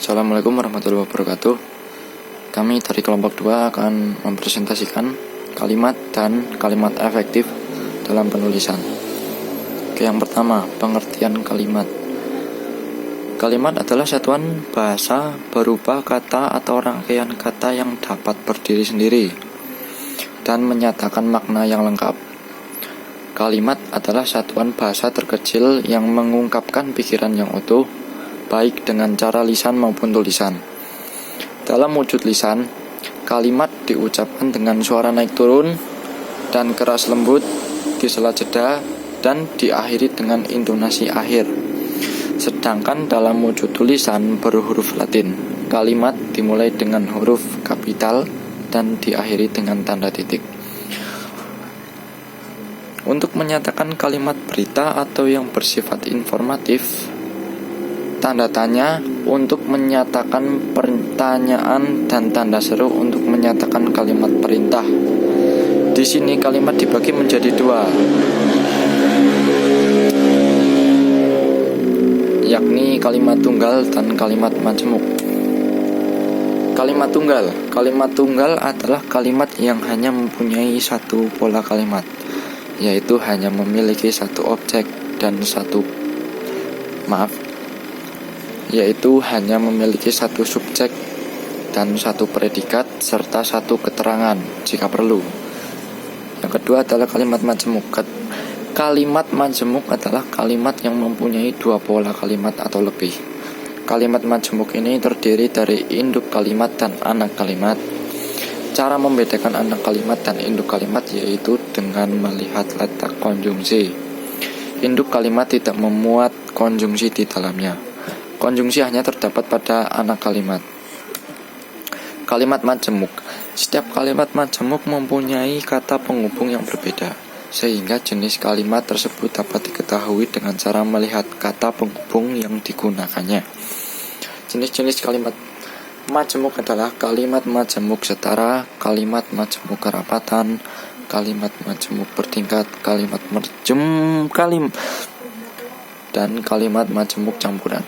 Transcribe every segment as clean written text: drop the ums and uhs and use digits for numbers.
Assalamualaikum warahmatullahi wabarakatuh. Kami dari kelompok 2 akan mempresentasikan kalimat dan kalimat efektif dalam penulisan. Oke, yang pertama, pengertian kalimat. Kalimat adalah satuan bahasa berupa kata atau rangkaian kata yang dapat berdiri sendiri dan menyatakan makna yang lengkap. Kalimat adalah satuan bahasa terkecil yang mengungkapkan pikiran yang utuh, baik dengan cara lisan maupun tulisan. Dalam wujud lisan, kalimat diucapkan dengan suara naik turun dan keras lembut di sela jeda dan diakhiri dengan intonasi akhir. Sedangkan dalam wujud tulisan berhuruf Latin, kalimat dimulai dengan huruf kapital dan diakhiri dengan tanda titik. Untuk menyatakan kalimat berita atau yang bersifat informatif, tanda tanya untuk menyatakan pertanyaan dan tanda seru untuk menyatakan kalimat perintah. Di sini kalimat dibagi menjadi dua, yakni kalimat tunggal dan kalimat majemuk. Kalimat tunggal adalah kalimat yang hanya mempunyai satu pola kalimat, yaitu hanya memiliki satu objek dan hanya memiliki satu subjek dan satu predikat serta satu keterangan jika perlu. Yang kedua adalah kalimat majemuk. Kalimat majemuk adalah kalimat yang mempunyai dua pola kalimat atau lebih. Kalimat majemuk ini terdiri dari induk kalimat dan anak kalimat. Cara membedakan anak kalimat dan induk kalimat yaitu dengan melihat letak konjungsi. Induk kalimat tidak memuat konjungsi di dalamnya. Konjungsi hanya terdapat pada anak kalimat. Kalimat majemuk. Setiap kalimat majemuk mempunyai kata penghubung yang berbeda, sehingga jenis kalimat tersebut dapat diketahui dengan cara melihat kata penghubung yang digunakannya. Jenis-jenis kalimat majemuk adalah kalimat majemuk setara, kalimat majemuk kerapatan, kalimat majemuk bertingkat, dan kalimat majemuk campuran.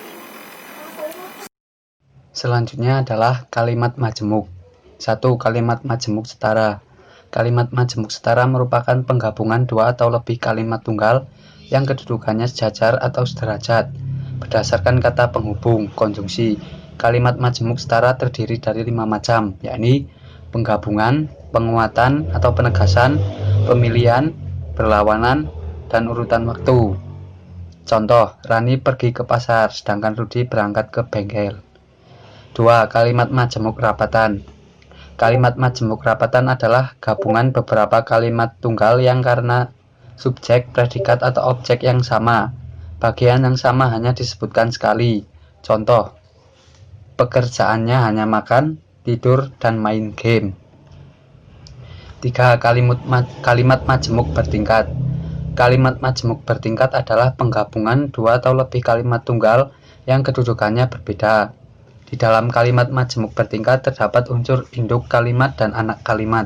Selanjutnya adalah kalimat majemuk. 1. Kalimat majemuk setara. Kalimat majemuk setara merupakan penggabungan dua atau lebih kalimat tunggal yang kedudukannya sejajar atau sederajat berdasarkan kata penghubung, konjungsi. Kalimat majemuk setara terdiri dari 5 macam, yakni penggabungan, penguatan atau penegasan, pemilihan, berlawanan, dan urutan waktu. Contoh, Rani pergi ke pasar, sedangkan Rudi berangkat ke bengkel. 2. Kalimat majemuk rapatan. Kalimat majemuk rapatan adalah gabungan beberapa kalimat tunggal yang karena subjek, predikat, atau objek yang sama, bagian yang sama hanya disebutkan sekali. Contoh, pekerjaannya hanya makan, tidur, dan main game. 3. Kalimat majemuk bertingkat. Kalimat majemuk bertingkat adalah penggabungan dua atau lebih kalimat tunggal yang kedudukannya berbeda. Di dalam kalimat majemuk bertingkat terdapat unsur induk kalimat dan anak kalimat.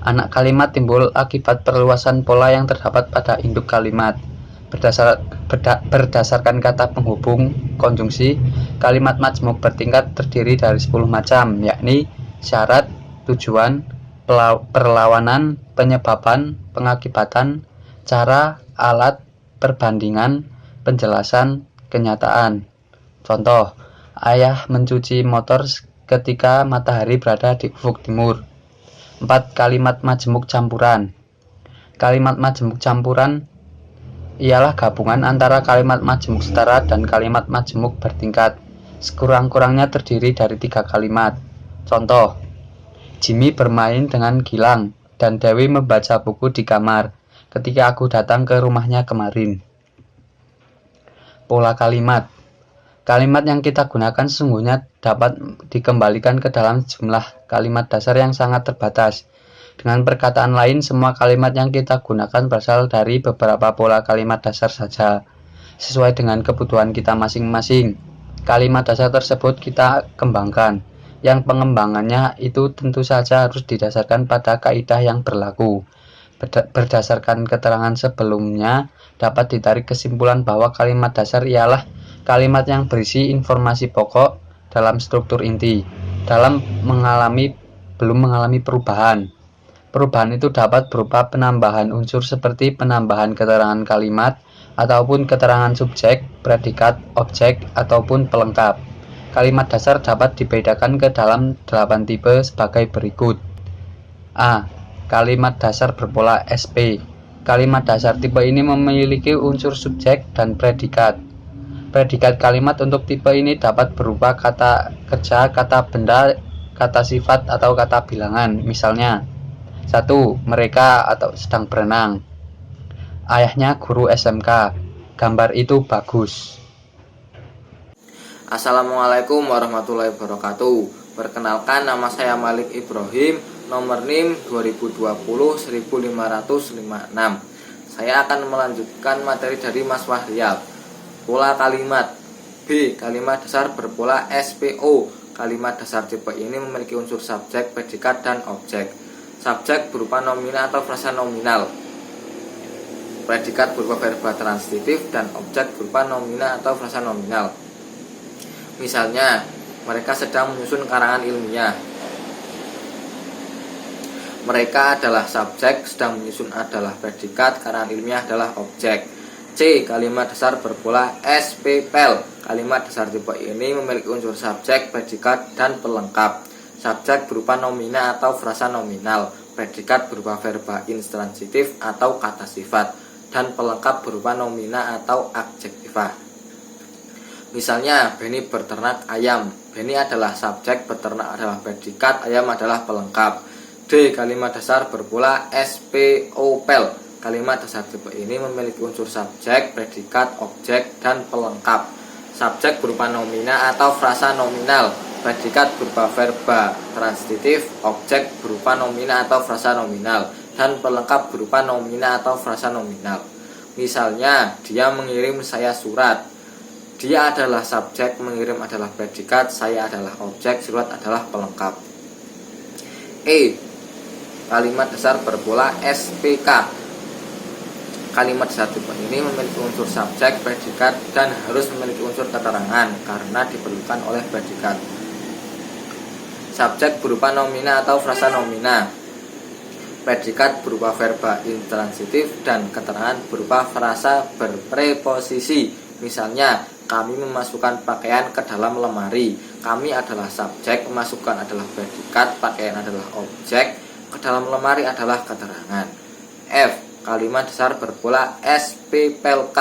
Anak kalimat timbul akibat perluasan pola yang terdapat pada induk kalimat. Berdasarkan kata penghubung, konjungsi, kalimat majemuk bertingkat terdiri dari 10 macam, yakni syarat, tujuan, perlawanan, penyebaban, pengakibatan, cara, alat, perbandingan, penjelasan, kenyataan. Contoh, ayah mencuci motor ketika matahari berada di ufuk timur. 4. Kalimat majemuk campuran. Kalimat majemuk campuran ialah gabungan antara kalimat majemuk setara dan kalimat majemuk bertingkat. Sekurang-kurangnya terdiri dari 3 kalimat. Contoh, Jimmy bermain dengan Gilang dan Dewi membaca buku di kamar ketika aku datang ke rumahnya kemarin. Pola kalimat. Kalimat yang kita gunakan sesungguhnya dapat dikembalikan ke dalam jumlah kalimat dasar yang sangat terbatas. Dengan perkataan lain, semua kalimat yang kita gunakan berasal dari beberapa pola kalimat dasar saja, sesuai dengan kebutuhan kita masing-masing. Kalimat dasar tersebut kita kembangkan, yang pengembangannya itu tentu saja harus didasarkan pada kaidah yang berlaku. Berdasarkan keterangan sebelumnya, dapat ditarik kesimpulan bahwa kalimat dasar ialah Kalimat yang berisi informasi pokok dalam struktur inti, belum mengalami perubahan. Perubahan itu dapat berupa penambahan unsur seperti penambahan keterangan kalimat, ataupun keterangan subjek, predikat, objek, ataupun pelengkap. Kalimat dasar dapat dibedakan ke dalam 8 tipe sebagai berikut. A. Kalimat dasar berpola SP. Kalimat dasar tipe ini memiliki unsur subjek dan predikat. Predikat kalimat untuk tipe ini dapat berupa kata kerja, kata benda, kata sifat, atau kata bilangan. Misalnya, 1. Mereka atau sedang berenang. Ayahnya guru SMK. Gambar itu bagus. Assalamualaikum warahmatullahi wabarakatuh. Perkenalkan, nama saya Malik Ibrahim, nomor NIM 2020-1556. Saya akan melanjutkan materi dari Mas Wahyal. Pola kalimat. B. Kalimat dasar berpola SPO. Kalimat dasar tipe ini memiliki unsur subjek, predikat, dan objek. Subjek berupa nomina atau frasa nominal. Predikat berupa verba transitif, dan objek berupa nomina atau frasa nominal. Misalnya, mereka sedang menyusun karangan ilmiah. Mereka adalah subjek, sedang menyusun adalah predikat, karangan ilmiah adalah objek. C. Kalimat dasar berpola SPPL. Kalimat dasar tipe ini memiliki unsur subjek, predikat, dan pelengkap. Subjek berupa nomina atau frasa nominal, predikat berupa verba intransitif atau kata sifat, dan pelengkap berupa nomina atau adjektiva. Misalnya, Beni berternak ayam. Beni adalah subjek, berternak adalah predikat, ayam adalah pelengkap. D. Kalimat dasar berpola SPOPL. Kalimat dasar tipe ini memiliki unsur subjek, predikat, objek, dan pelengkap. Subjek berupa nomina atau frasa nominal, predikat berupa verba transitif, objek berupa nomina atau frasa nominal, dan pelengkap berupa nomina atau frasa nominal. Misalnya, dia mengirim saya surat. Dia adalah subjek, mengirim adalah predikat, saya adalah objek, surat adalah pelengkap. E. Kalimat dasar berpola SPK. Kalimat dasar tipe ini memiliki unsur subjek, predikat, dan harus memiliki unsur keterangan karena diperlukan oleh predikat. Subjek berupa nomina atau frasa nomina, predikat berupa verba intransitif, dan keterangan berupa frasa berpreposisi. Misalnya, kami memasukkan pakaian ke dalam lemari. Kami adalah subjek, memasukkan adalah predikat, pakaian adalah objek, ke dalam lemari adalah keterangan. F. Kalimat dasar berpola SPPLK.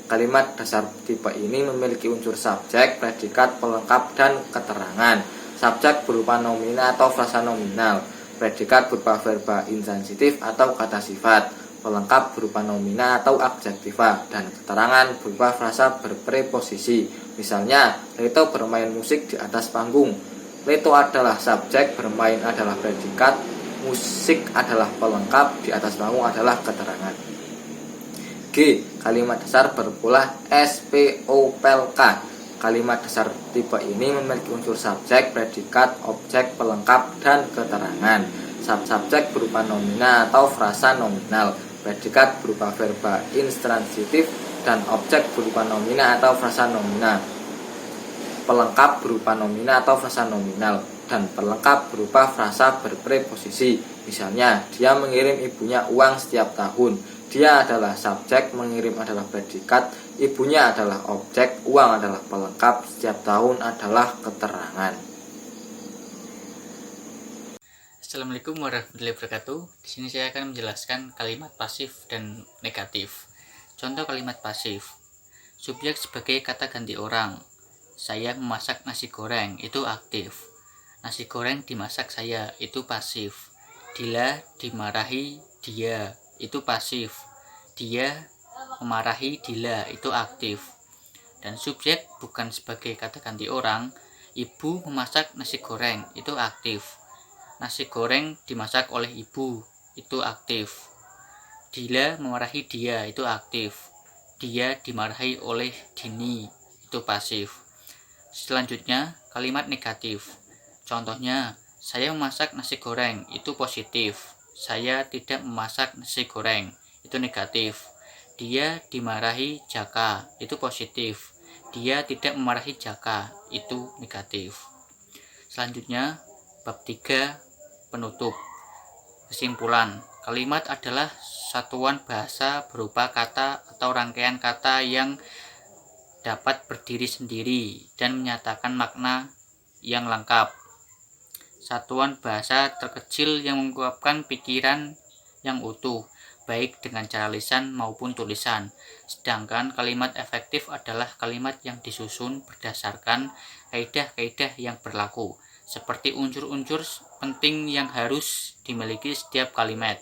Kalimat dasar tipe ini memiliki unsur subjek, predikat, pelengkap, dan keterangan. Subjek berupa nomina atau frasa nominal, predikat berupa verba intransitif atau kata sifat, pelengkap berupa nomina atau adjektiva, dan keterangan berupa frasa berpreposisi. Misalnya, Leto bermain musik di atas panggung. Leto adalah subjek, bermain adalah predikat, musik adalah pelengkap, di atas panggung adalah keterangan. G. Kalimat dasar berpola SPOPLK. Kalimat dasar tipe ini memiliki unsur subjek, predikat, objek, pelengkap, dan keterangan. Subjek berupa nomina atau frasa nominal, predikat berupa verba intransitif, dan objek berupa nomina atau frasa nominal. Pelengkap berupa nomina atau frasa nominal, dan pelengkap berupa frasa berpreposisi. Misalnya, dia mengirim ibunya uang setiap tahun. Dia adalah subjek, mengirim adalah predikat, ibunya adalah objek, uang adalah pelengkap, setiap tahun adalah keterangan. Assalamualaikum warahmatullahi wabarakatuh. Di sini saya akan menjelaskan kalimat pasif dan negatif. Contoh kalimat pasif. Subjek sebagai kata ganti orang. Saya memasak nasi goreng, itu aktif. Nasi goreng dimasak saya, itu pasif. Dila dimarahi dia, itu pasif. Dia memarahi Dila, itu aktif. Dan subjek bukan sebagai kata ganti orang. Ibu memasak nasi goreng, itu aktif. Nasi goreng dimasak oleh ibu, itu aktif. Dila memarahi dia, itu aktif. Dia dimarahi oleh Dini, itu pasif. Selanjutnya, kalimat negatif. Contohnya, saya memasak nasi goreng, itu positif. Saya tidak memasak nasi goreng, itu negatif. Dia dimarahi Jaka, itu positif. Dia tidak memarahi Jaka, itu negatif. Selanjutnya, bab 3 penutup. Kesimpulan, kalimat adalah satuan bahasa berupa kata atau rangkaian kata yang dapat berdiri sendiri dan menyatakan makna yang lengkap. Satuan bahasa terkecil yang mengungkapkan pikiran yang utuh, baik dengan cara lisan maupun tulisan. Sedangkan kalimat efektif adalah kalimat yang disusun berdasarkan kaidah-kaidah yang berlaku, seperti unsur-unsur penting yang harus dimiliki setiap kalimat.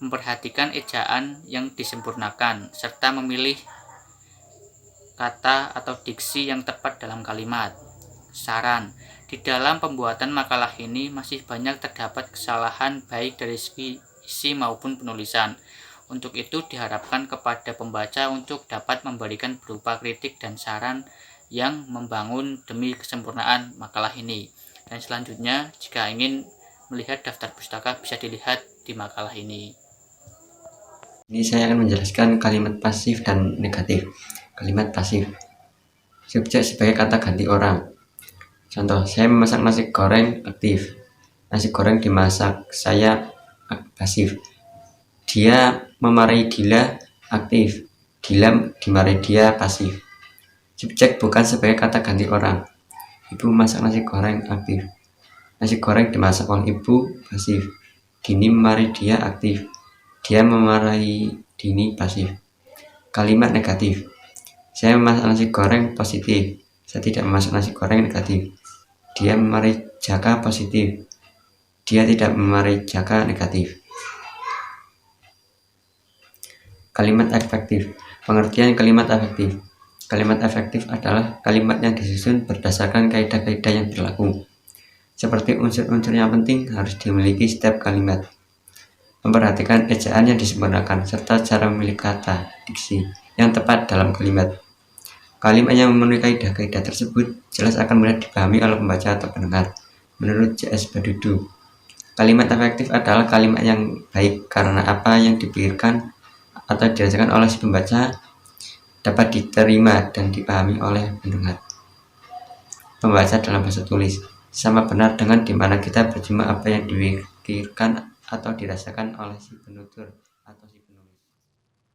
Memperhatikan ejaan yang disempurnakan, serta memilih kata atau diksi yang tepat dalam kalimat. Saran, di dalam pembuatan makalah ini masih banyak terdapat kesalahan baik dari segi isi maupun penulisan. Untuk itu diharapkan kepada pembaca untuk dapat memberikan berupa kritik dan saran yang membangun demi kesempurnaan makalah ini. Dan selanjutnya, jika ingin melihat daftar pustaka bisa dilihat di makalah ini. Ini saya akan menjelaskan kalimat pasif dan negatif. Kalimat pasif, subjek sebagai kata ganti orang. Contoh, saya memasak nasi goreng, aktif. Nasi goreng dimasak, saya pasif. Dia memarahi Dila, aktif. Dila dimarahi dia, pasif. Subjek bukan sebagai kata ganti orang. Ibu memasak nasi goreng, aktif. Nasi goreng dimasak oleh ibu, pasif. Dini memarahi dia, aktif. Dia memarahi Dini, pasif. Kalimat negatif, saya memasak nasi goreng, positif. Saya tidak memasak nasi goreng, negatif. Dia memarahi Jaka, positif. Dia tidak memarahi Jaka, negatif. Kalimat efektif. Pengertian kalimat efektif. Kalimat efektif adalah kalimat yang disusun berdasarkan kaidah-kaidah yang berlaku. Seperti unsur-unsur yang penting harus dimiliki setiap kalimat. Memperhatikan ejaan yang disempurnakan serta cara memilih kata, diksi yang tepat dalam kalimat. Kalimat yang memenuhi kaidah-kaidah tersebut jelas akan mudah dipahami oleh pembaca atau pendengar. Menurut J.S. Badudu, kalimat efektif adalah kalimat yang baik karena apa yang dipikirkan atau dirasakan oleh si pembaca dapat diterima dan dipahami oleh pendengar. Pembaca dalam bahasa tulis sama benar dengan dimana kita berjumpa apa yang dipikirkan atau dirasakan oleh si penutur atau